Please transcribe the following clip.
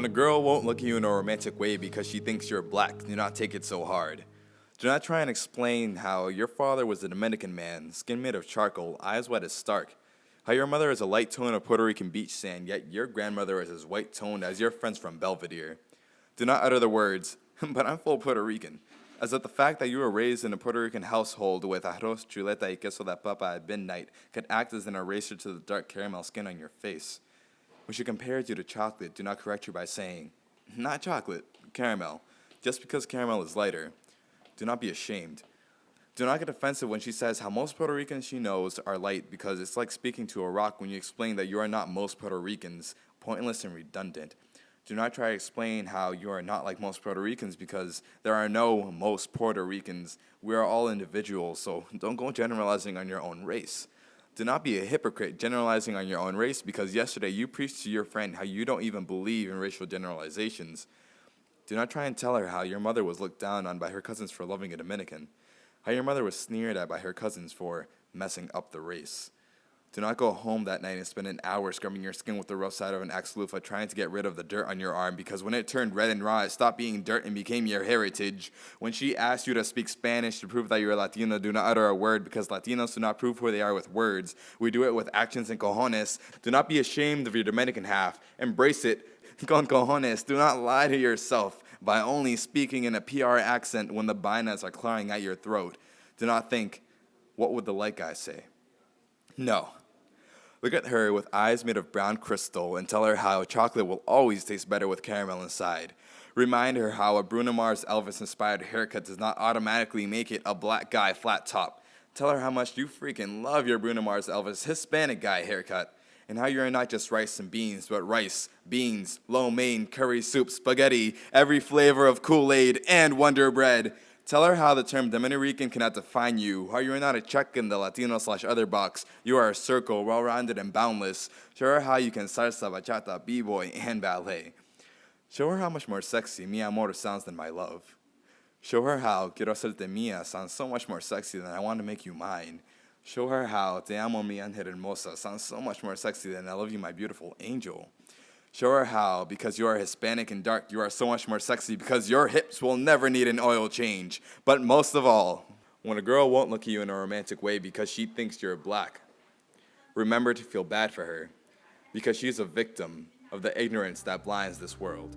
When a girl won't look at you in a romantic way because she thinks you're black, do not take it so hard. Do not try and explain how your father was a Dominican man, skin made of charcoal, eyes white as stark. How your mother is a light tone of Puerto Rican beach sand, yet your grandmother is as white toned as your friends from Belvedere. Do not utter the words, but I'm full Puerto Rican, as if the fact that you were raised in a Puerto Rican household with arroz, chuleta, y queso de papa at midnight could act as an eraser to the dark caramel skin on your face. When she compares you to chocolate, do not correct her by saying, not chocolate, caramel, just because caramel is lighter. Do not be ashamed. Do not get offensive when she says how most Puerto Ricans she knows are light, because it's like speaking to a rock when you explain that you are not most Puerto Ricans, pointless and redundant. Do not try to explain how you are not like most Puerto Ricans, because there are no most Puerto Ricans. We are all individuals, so don't go generalizing on your own race. Do not be a hypocrite generalizing on your own race, because yesterday you preached to your friend how you don't even believe in racial generalizations. Do not try and tell her how your mother was looked down on by her cousins for loving a Dominican, how your mother was sneered at by her cousins for messing up the race. Do not go home that night and spend an hour scrubbing your skin with the rough side of an axe loofah trying to get rid of the dirt on your arm, because when it turned red and raw, it stopped being dirt and became your heritage. When she asked you to speak Spanish to prove that you're Latino, do not utter a word, because Latinos do not prove who they are with words. We do it with actions and cojones. Do not be ashamed of your Dominican half. Embrace it con cojones. Do not lie to yourself by only speaking in a PR accent when the vainas are clawing at your throat. Do not think, what would the light guy say? No. Look at her with eyes made of brown crystal and tell her how chocolate will always taste better with caramel inside. Remind her how a Bruno Mars Elvis-inspired haircut does not automatically make it a black guy flat top. Tell her how much you freaking love your Bruno Mars Elvis Hispanic guy haircut, and how you're not just rice and beans, but rice, beans, lo mein, curry soup, spaghetti, every flavor of Kool-Aid, and Wonder Bread. Tell her how the term Dominican cannot define you, how you are not a check in the Latino/other box. You are a circle, well-rounded and boundless. Show her how you can salsa, bachata, b-boy, and ballet. Show her how much more sexy mi amor sounds than my love. Show her how quiero hacerte mía sounds so much more sexy than I want to make you mine. Show her how te amo mi ángel hermosa sounds so much more sexy than I love you my beautiful angel. Show her how, because you are Hispanic and dark, you are so much more sexy because your hips will never need an oil change. But most of all, when a girl won't look at you in a romantic way because she thinks you're black, remember to feel bad for her, because she's a victim of the ignorance that blinds this world.